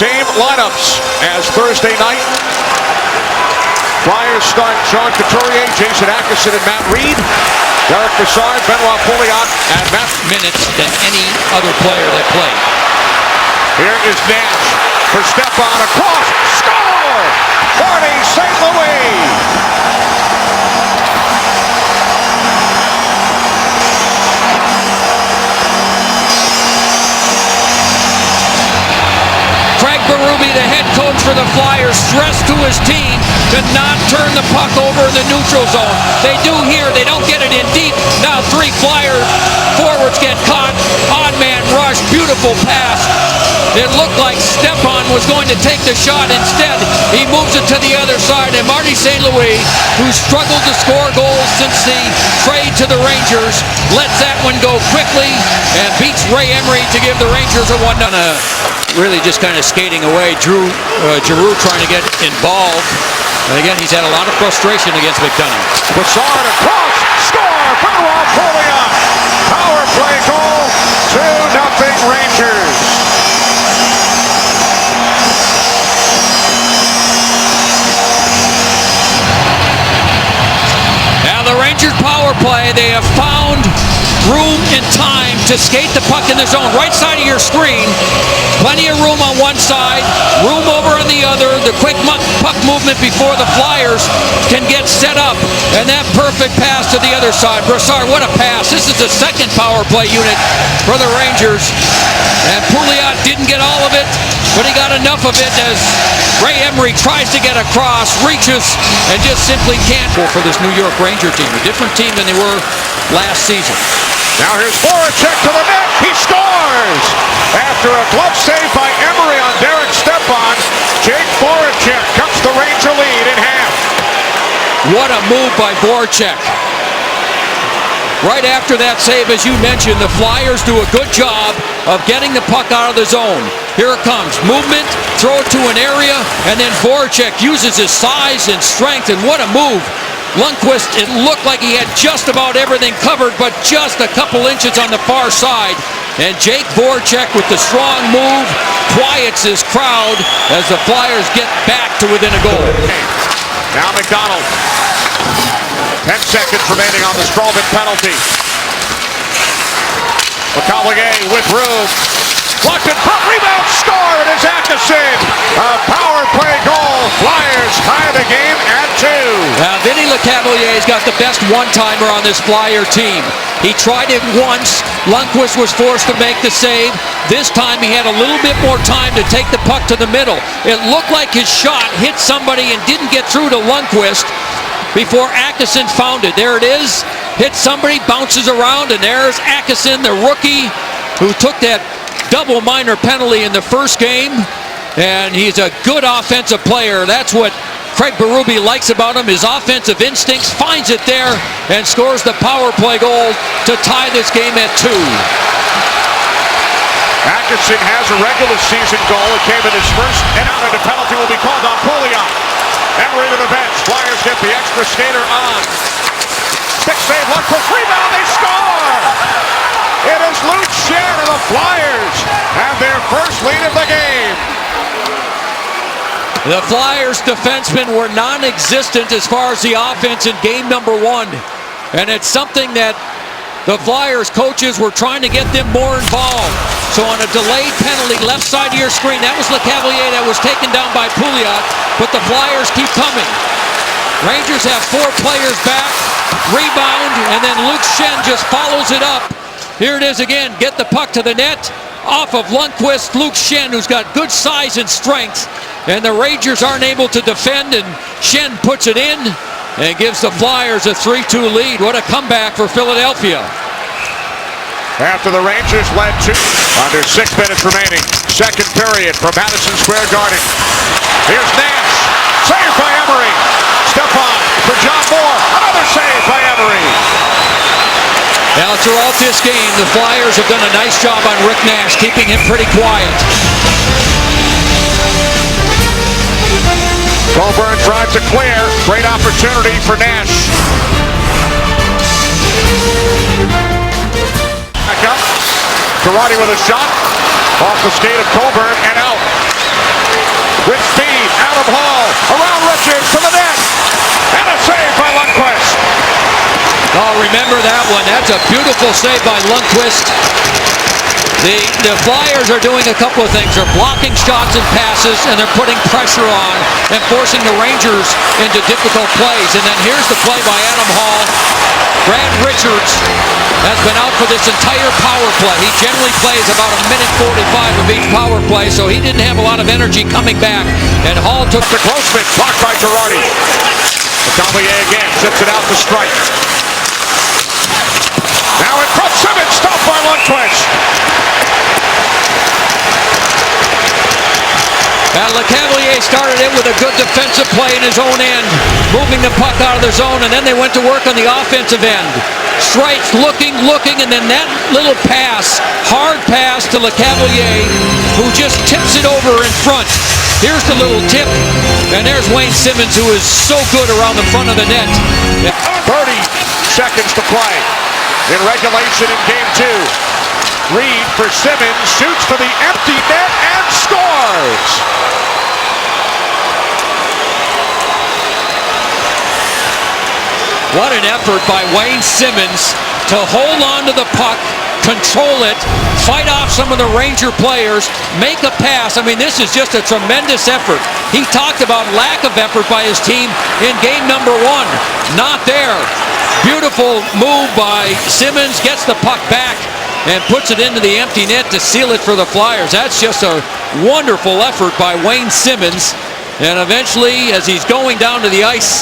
Same lineups as Thursday night. Flyers start Sean Couturier, Jason Atkinson, and Matt Reed. Derek Brassard, Benoit Pouliot, and Matt minutes than any other player that played. Here is Nash for Stepan across. Score! Marty St. Louis! Craig Berube, the head coach for the Flyers, stressed to his team to not turn the puck over in the neutral zone. They do here. They don't get it in deep. Now 3 Flyer forwards get caught. Odd man rush. Beautiful pass. It looked like Stepan was going to take the shot. Instead, he moves it to the other side. And Marty St. Louis, who struggled to score goals since the trade to the Rangers, lets that one go quickly and beats Ray Emery to give the Rangers a 1-0. Really just kind of skating away. Giroux trying to get involved. And again, he's had a lot of frustration against McDonough. Brassard across. Score! Benoit Pouliot! Power play goal. 2-0 Rangers. Now the Rangers power play, they have found room and time to skate the puck in the zone. Right side of your screen, plenty of room on one side, room over on the other. The quick puck movement before the Flyers can get set up. And that perfect pass to the other side. Brassard, what a pass. This is the second power play unit for the Rangers. And Pouliot didn't get all of it, but he got enough of it as Ray Emery tries to get across, reaches, and just simply can't. For this New York Ranger team, a different team than they were last season. Now here's Voracek to the net. He scores! After a glove save by Emery on Derek Stepan, Jake Voracek cuts the Ranger lead in half. What a move by Voracek. Right after that save, as you mentioned, the Flyers do a good job of getting the puck out of the zone. Here it comes. Movement, throw it to an area, and then Voracek uses his size and strength, and what a move. Lundqvist, it looked like he had just about everything covered, but just a couple inches on the far side. And Jake Voracek with the strong move quiets his crowd as the Flyers get back to within a goal. Now McDonald. 10 seconds remaining on the Stroman penalty. McCaullier with room. Blocked in front, rebound, score! It is Atkinson. A power play goal. Flyers tie the game at 2. Now, Vinny Lecavallier's got the best one-timer on this Flyer team. He tried it once. Lundqvist was forced to make the save. This time he had a little bit more time to take the puck to the middle. It looked like his shot hit somebody and didn't get through to Lundqvist before Atkinson found it. There it is. Hits somebody, bounces around, and there's Atkinson, the rookie, who took that double minor penalty in the first game, and he's a good offensive player. That's what Craig Berube likes about him, his offensive instincts. Finds it there and scores the power play goal to tie this game at 2. Atkinson has a regular season goal. It came in his first, and out of the penalty will be called on Pouliot. Emery to the bench. Flyers get the extra skater on. Stick save, Lundqvist, rebound, they score! It is Luke Schenn, and the Flyers have their first lead of the game. The Flyers defensemen were non-existent as far as the offense in game number 1. And it's something that the Flyers coaches were trying to get them more involved. So on a delayed penalty, left side of your screen, that was Lecavalier that was taken down by Pouliot, but the Flyers keep coming. Rangers have 4 players back, rebound, and then Luke Schenn just follows it up. Here it is again, get the puck to the net, off of Lundqvist, Luke Schenn, who's got good size and strength, and the Rangers aren't able to defend, and Schenn puts it in and gives the Flyers a 3-2 lead. What a comeback for Philadelphia. After the Rangers led 2, under 6 minutes remaining, second period from Madison Square Garden. Here's Nash, saved by Emery. Stepan for John Moore, another save by Emery. Now throughout this game, the Flyers have done a nice job on Rick Nash, keeping him pretty quiet. Coburn tries to clear. Great opportunity for Nash. Back up. Girardi with a shot. Off the skate of Coburn and out. with speed. Adam Hall around Richards to the net. And a save by Lundqvist. Oh, remember that one. That's a beautiful save by Lundqvist. The Flyers are doing a couple of things. They're blocking shots and passes, and they're putting pressure on and forcing the Rangers into difficult plays. And then here's the play by Adam Hall. Brad Richards has been out for this entire power play. He generally plays about a minute 45 of each power play, so he didn't have a lot of energy coming back. And Hall took To Grossman, blocked by Girardi. Lecavalier again, zips it out to strike. Now in front, Simmons, stopped by Lundqvist. Lecavalier started in with a good defensive play in his own end, moving the puck out of their zone, and then they went to work on the offensive end. Strikes, looking, and then that little pass, hard pass to Lecavalier, who just tips it over in front. Here's the little tip, and there's Wayne Simmons, who is so good around the front of the net. 30 seconds to play in regulation in game 2. Reed for Simmons, shoots to the empty net and scores! What an effort by Wayne Simmons to hold on to the puck, control it, fight off some of the Ranger players, make a pass. I mean, this is just a tremendous effort. He talked about lack of effort by his team in game number 1. Not there. Beautiful move by Simmons, gets the puck back and puts it into the empty net to seal it for the Flyers. That's just a wonderful effort by Wayne Simmons. And eventually, as he's going down to the ice,